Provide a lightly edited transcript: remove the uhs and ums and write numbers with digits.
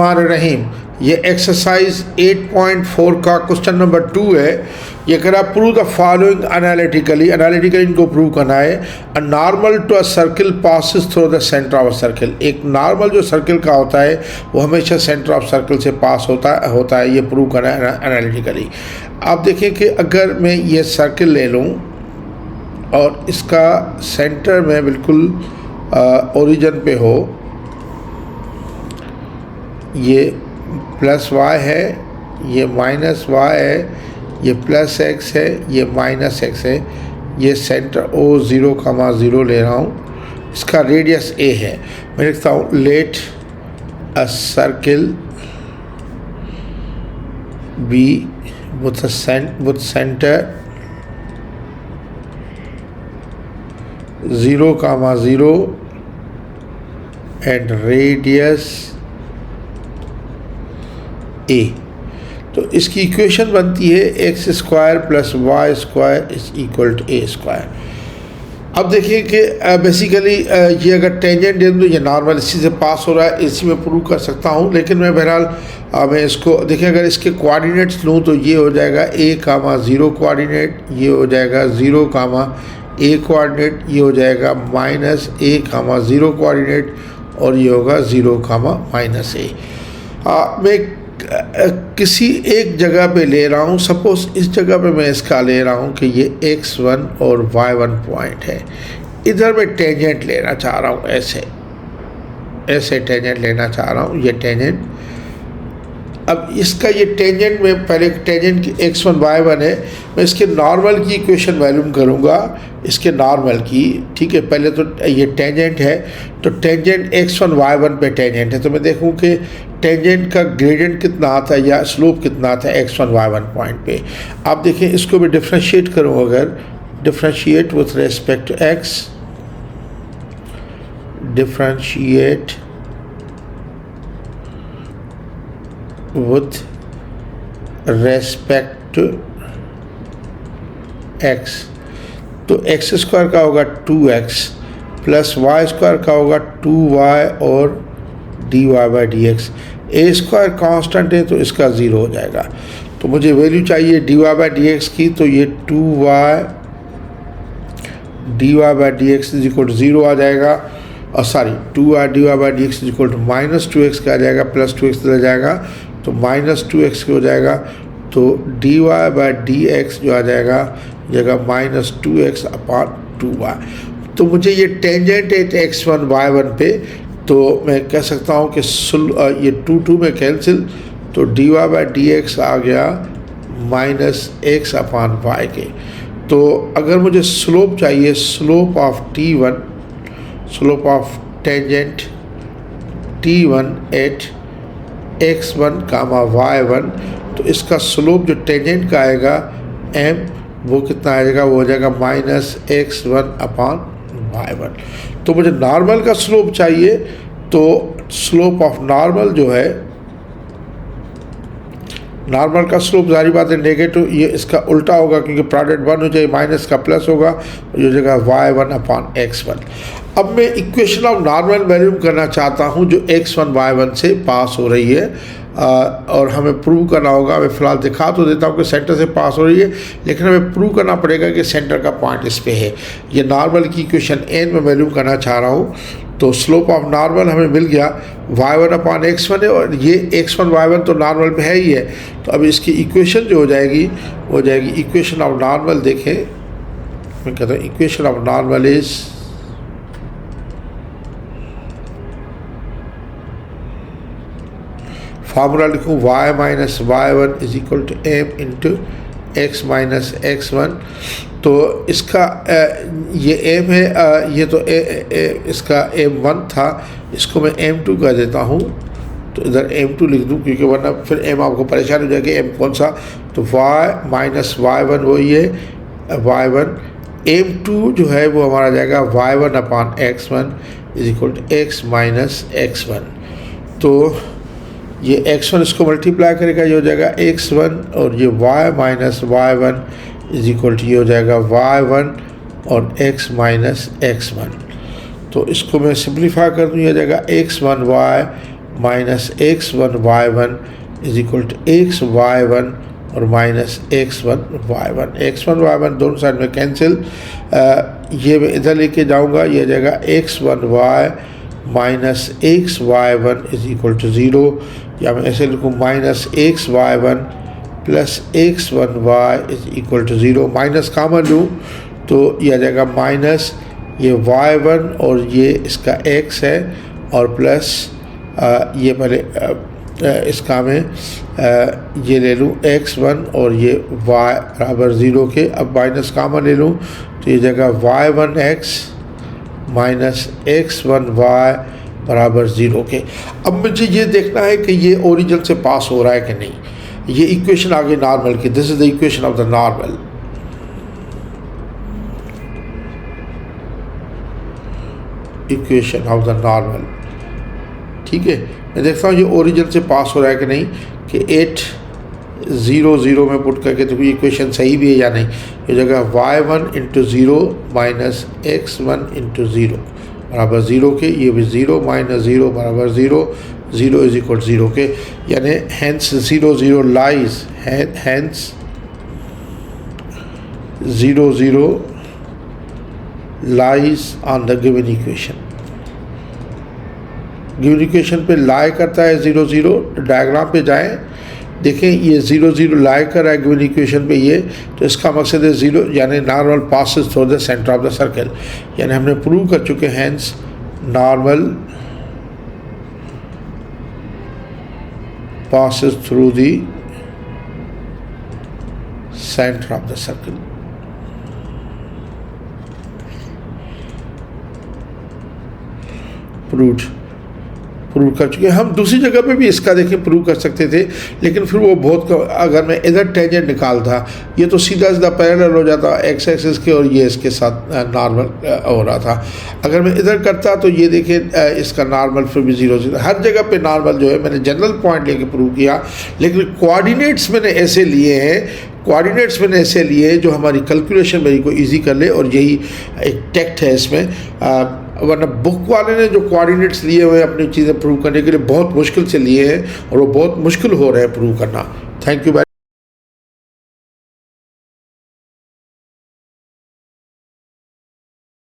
बिस्मिल्लाहिर्रहमानिर्रहीम। ये एक्सरसाइज 8.4 का क्वेश्चन नंबर 2 है। ये कह रहा प्रूव द फॉलोइंग एनालिटिकली इनको प्रूव करना है। A normal to a circle passes through the centre of a circle. एक नॉर्मल जो सर्किल का होता है वो हमेशा सेंटर ऑफ सर्किल से पास होता है। ये प्रूव करना है एनालिटिकली। आप देखें कि अगर मैं ये सर्किल ले लूँ और इसका सेंटर में बिल्कुल ओरिजिन पे हो, ये प्लस वाई है, ये माइनस वाई है, ये प्लस एक्स है, ये माइनस एक्स है। ये सेंटर ओ 0,0 ले रहा हूँ। इसका रेडियस ए है। मैं लिखता हूँ let a circle B with center 0,0 and radius a. तो इसकी इक्वेशन बनती है x square plus y square is equal to a square. अब देखिए कि बेसिकली ये अगर टेंजेंट दे दूँ तो ये नॉर्मल इसी से पास हो रहा है, इसी में प्रूव कर सकता हूँ। लेकिन मैं बहरहाल मैं इसको देखिए, अगर इसके कोऑर्डिनेट्स लूँ तो ये हो जाएगा a,0 कोऑर्डिनेट, ये हो जाएगा 0,a कोऑर्डिनेट, ये हो जाएगा -a,0 कोऑर्डिनेट और ये होगा 0,-a। मैं किसी एक जगह पे ले रहा हूँ। सपोज इस जगह पे मैं इसका ले रहा हूँ कि ये x1 और y1 पॉइंट है। इधर मैं टेंजेंट लेना चाह रहा हूँ, ऐसे टेंजेंट लेना चाह रहा हूँ। ये टेंजेंट, अब इसका ये टेंजेंट में पहले टेंजेंट की x1 y1 है। मैं इसके नॉर्मल की इक्वेशन वैल्यूम करूँगा, इसके नॉर्मल की। ठीक है, पहले तो ये टेंजेंट है तो टेंजेंट x1 y1 पे टेंजेंट है। तो मैं देखूँ कि टेंजेंट का ग्रेडियंट कितना आता है या स्लोप कितना आता है x1 y1 पॉइंट पे। आप देखें, इसको भी डिफ्रेंशिएट करूँ, अगर differentiate with respect to x, differentiate with respect to x, तो x स्क्वायर का होगा 2x प्लस y स्क्वायर का होगा 2y और dy by d x. A square constant है तो इसका 0 हो जाएगा। तो मुझे वैल्यू चाहिए dy बाई डी एक्स की, तो ये 2y dy by d x is equal to 0 आ जाएगा। और sorry 2y dy by d x is equal to -2x का आ जाएगा, प्लस 2x चला जाएगा तो -2x हो जाएगा। तो dy बाई डी एक्स जो आ जाएगा जगह -2x अपॉन 2y। तो मुझे ये टेंजेंट है x1 y1 पे, तो मैं कह सकता हूँ कि ये 2 में कैंसिल, तो dy बाई डी एक्स आ गया -x अपॉन y के। तो अगर मुझे स्लोप चाहिए, slope of t1, slope of tangent t1 at x1 comma y1, तो इसका स्लोप जो टेंजेंट का आएगा m, वो कितना आएगा, वो हो जाएगा -x1 अपॉन y1। तो मुझे नॉर्मल का स्लोप चाहिए, तो स्लोप ऑफ नॉर्मल जो है, नॉर्मल का स्लोप जारी बात है नेगेटिव, ये इसका उल्टा होगा क्योंकि प्रोडक्ट 1 हो जाए, माइनस का प्लस होगा, ये जगह y1 अपॉन x1। अब मैं इक्वेशन ऑफ नॉर्मल वैल्यूम करना चाहता हूँ जो x1 y1 से पास हो रही है, और हमें प्रूव करना होगा। मैं फ़िलहाल दिखा तो देता हूँ कि सेंटर से पास हो रही है, लेकिन हमें प्रूव करना पड़ेगा कि सेंटर का पॉइंट इस पे है। ये नॉर्मल की इक्वेशन n में वैल्यूम करना चाह रहा हूँ। तो स्लोप ऑफ नॉर्मल हमें मिल गया y1 अपॉन x1 है, और ये x1 y1 तो नॉर्मल पे है ही है। तो अब इसकी इक्वेशन जो हो जाएगी इक्वेशन ऑफ नॉर्मल। देखें, मैं कहता हूँ equation of normal is formula लिखूँ y minus y1 is equal to m into x minus x1। तो इसका ये m है, ये तो इसका m1 था, इसको मैं m2 कर देता हूँ। तो इधर m2 लिख दूँ क्योंकि वरना फिर m आपको परेशान हो जाएगी m कौन सा। तो y माइनस y1 वही है y1, m2 जो है वो हमारा जाएगा y1 upon x1 is equal to x minus x1। तो ये x1 इसको मल्टीप्लाई करेगा, ये हो जाएगा x1, और ये y minus y1 is equal to ये हो जाएगा y1 और x माइनस x1। तो इसको मैं सिंप्लीफाई कर दूँ, ये हो जाएगा x1y minus x1 is equal to xy1 और माइनस x1 दोनों साइड में कैंसिल। ये मैं इधर लेके जाऊंगा, ये जाएगा x1y minus xy1 is equal to 0, या मैं ऐसे लिखूँ minus xy1 plus x1y is equal to 0। Minus common लूँ तो यह आ जाएगा माइनस ये y1 और ये इसका x है, और प्लस ये पहले इसका मैं ये ले लूँ x1 और ये y बराबर 0 के। अब माइनस कॉमन ले लूँ तो ये जगह y1x माइनस x1y बराबर 0 के। अब मुझे ये देखना है कि ये ओरिजिन से पास हो रहा है कि नहीं। ये इक्वेशन आगे नॉर्मल की, this is the equation of the normal. Equation of the normal, ठीक है। मैं देखता हूँ ये ओरिजिन से पास हो रहा है कि नहीं, कि 8 0 0 में पुट करके तो ये इक्वेशन सही भी है या नहीं। ये जगह y1 into 0 minus x1 into 0 बराबर 0 के, ये भी 0 माइनस 0 बराबर 0, 0 इज इक्वल 0 के, यानी hence 0 0 lies, hence 0 0 lies on the given equation. Given equation पे लाई करता है 0 0। डायग्राम पे जाएं, देखें ये 0 0 लाई कर रहा है गिवन इक्वेशन पे ये, तो इसका मकसद है 0 यानी normal passes through the centre of the circle, यानी हमने प्रूव कर चुके हैं hence normal passes through the center of the circle. प्रूव कर चुके हैं। हम दूसरी जगह पे भी इसका देखें प्रूव कर सकते थे, लेकिन फिर वो बहुत, अगर मैं इधर टेंजेंट निकालता ये तो सीधा सीधा पैरेलल हो जाता एक्स एक्सिस के, और ये इसके साथ नॉर्मल हो रहा था। अगर मैं इधर करता तो ये देखें इसका नॉर्मल फिर भी 0 0, हर जगह पे नॉर्मल जो है मैंने जनरल पॉइंट लेके प्रूव किया, लेकिन कोऑर्डिनेट्स मैंने ऐसे लिए हैं, कोऑर्डिनेट्स मैंने ऐसे लिए जो हमारी कैलकुलेशन मेरी को ईजी कर ले, और यही एक टेक्ट है इसमें। वरना बुक वाले ने जो कोऑर्डिनेट्स लिए हुए अपनी चीज़ें प्रूव करने के लिए बहुत मुश्किल से लिए हैं, और वो बहुत मुश्किल हो रहे हैं प्रूव करना। Thank you.